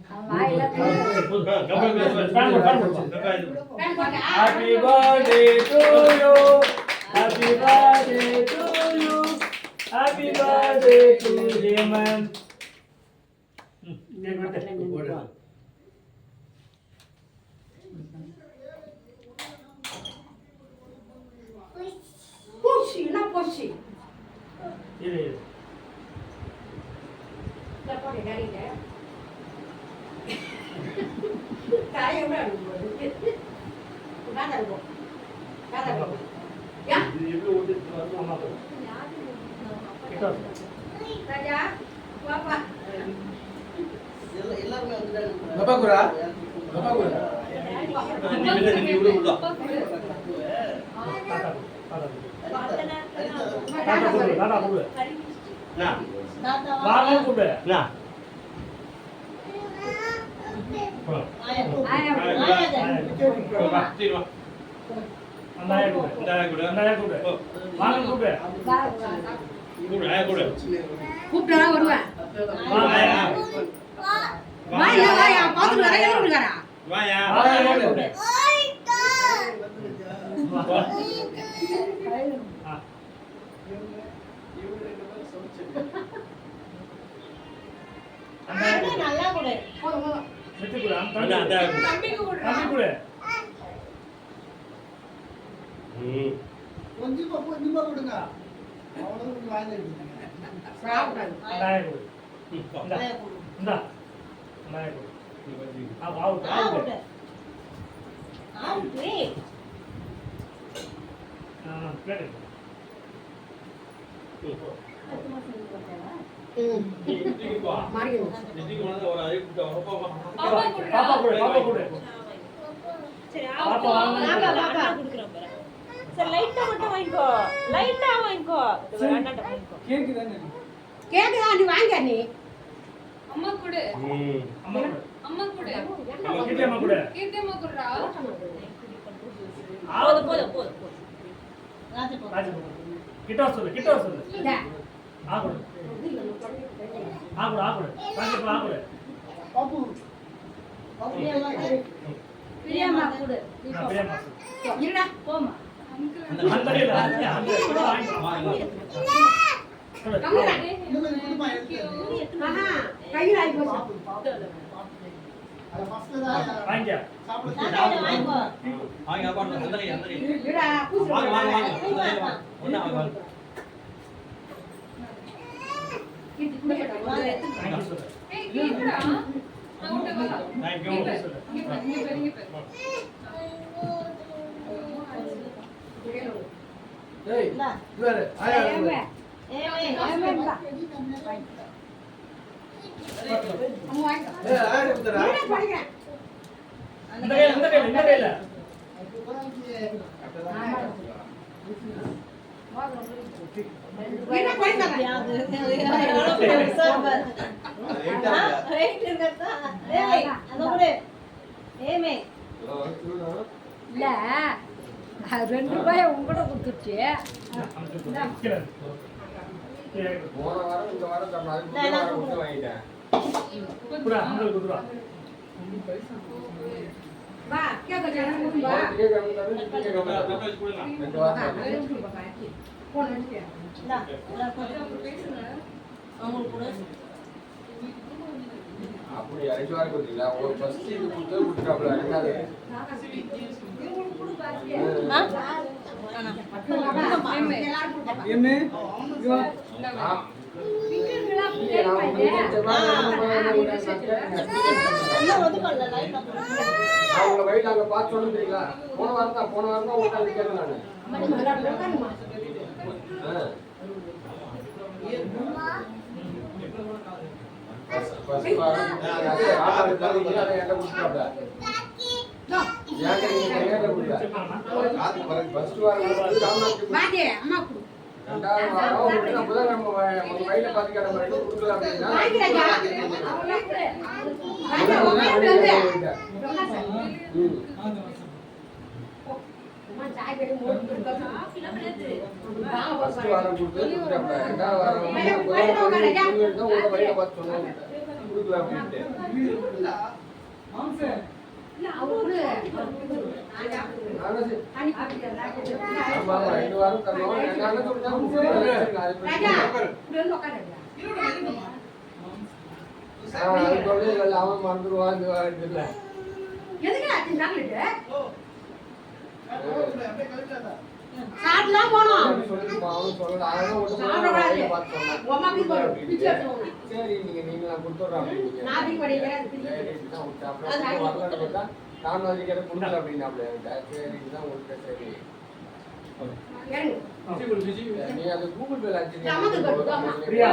Happy birthday to you. Happy birthday to you. Happy birthday to Jaman. Pushi, na pushi. Ini. Lepas ni dari dia. Kaya mana dulu? Kada dulu. Kada dulu. Ya? Kita. Raja, apa? Bapak gura? Bapak gura? Nah. Bangun kuda. Nah. கூப்பிட்டா வருவா வாயா வாயா பாத்து வரைய இருக்காரா வாயா நல்லா கொடு வெட்டி குடு அந்த தம்பிக்கு குடு கொஞ்சமா கொடுங்க அவ்வளவு வாங்கி சாப்பிடாது நாய குடு இந்தா நாய குடு அவுட் அவுட் பிளேட் பாப்பா குடு சரி பாப்பா பாப்பா சரி லைட்டா மட்டும் வாங்கிக்கோ லைட்டா வாங்கிக்கோ அண்ணாட்ட வாங்கிக்கோ கேக்கு தானே கேக்குதா நீ வாங்க நீ அம்மா குடு அம்மா குடு அம்மா குடு கிட்ட அம்மா குடு கீர்த்தி அம்மா குடுறா போதும் ராஜு கிட்ட சொல்லு இல்ல ஆ குடு ராஜு குடு பாப்பு பாப்பு பிரியம்மா குடு பிரியமா இருடா போமா அந்த இல்ல அந்த கூட வாங்கி கம்முடா இன்னும் குடுமா எடுத்து ஆஹா கையில ஆயி போச்சு அத ஃபர்ஸ்ட் தான் வாங்க சாப்பிடு இருடா பூசு கீர்த்தி குடு ஏய் கீர்த்திடா நான் உன்கிட்ட வரா தேங்க் யூ இங்க பாரு ஏய் இவரு ஆயா ஏமே ஏமே பா அம்மா வாங்க ஏய் ஆயா எடுத்துடா இருடா படிக்கிறேன் இந்த கையில என்ன படிச்சாங்க இல்ல அது ₹2 உங்ககிட்ட கொடுத்துச்சு போன வாரம் இந்த வாரம் தரணும் அதுக்கு முந்தின வாரம் மட்டும் வாங்கிட்டேன் குடுறா அங்க குடுறா வா கேக்க ஜனங்க வா ரெண்டு வாரம் போன் அடிச்சு அப்படி 2 வாரம் கொடுத்தீங்களா உங்களுக்கு ஃபர்ஸ்ட் இது கொடுத்து கொடுத்துட்டாப்ல ரெண்டாவது என்ன இவா அவங்க வயிறு அங்க பார்த்து சொல்லணும் தெரியுங்களா போன வாரம் தான் உங்கள்கிட்ட கேட்கலாம் ஃபர்ஸ்ட் வாரம் ஆறு தரீங்க அதை என்கிட்ட கொடுத்துட்டாப்ல ஃபர்ஸ்ட் வாரம் ராமநாத் வாடி அம்மா கொடு ரெண்டாவது வாரம் அப்பதான் நம்ம வயிறு பார்த்து கேட்ட மாதிரி கொடுக்கலாம் அப்படின்னா ஃபர்ஸ்ட் வாரம் கொடுத்து ரெண்டாவது வாரம் உங்க வயிறை பார்த்து சொன்னோம் கொடுக்கல அப்படின்ட்டு. மாம்சே இல்ல அவரு நானும் சரி. தனி பாப்பியா ஆமா, 2 வாரம் தரணும். எங்க அண்ணன் சொல்லிட்டா கொடுத்துருங்க. அது ராஜா பிரச்சனை இல்லை. இப்படி வந்து உட்காருங்க அது சொல்லவே இல்லை. அவன் மறந்துடுவான், இது இல்ல. எதுக்கு அத்தி சாக்லேட் அப்படியே கழிச்சாதா சாப்பிட்டுதான் போனோம் அவன் சொல்லிட்டுமா, அவனும் சொல்லல. அதெல்லாம் ஒண்ணும் சாப்பிடக்கூடாது. சொல்லல. பார்த்து சொன்னான். உன் அம்மா பிடிக்கும் அப்படின்ட்டு. பிச்சை எடுத்துக்கோங்க சரி நீங்க கொடுத்துட்றோம் அப்படின்னீங்க. நான் அப்படி படிக்கிறேன் அது பிச்சை சரி, எடுத்துக்கோங்க. இதுதான் விட்டேன். அப்புறம் வரலான்னு பார்த்தா நான் அதுக்கு கொடுக்கல அப்படின்னாப்ல என்கிட்ட. சரி இதுதான் விட்டேன். சரி இறங்கு. விஜய் கொடு, விஜய். நீ அது கூகுள் பேல அனுப்பிச்சு அம்மாக்கு கொடுத்து, அம்மா. பிரியா.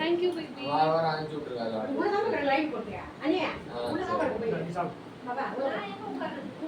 Thank you, baby. வார அனுப்பிச்சு விட்டுருக்காங்க. உள்ள தான் லைன் போட்டியா அண்ணே உள்ள தான் போய் நீ சாப்பிடு. பாபா உள்ள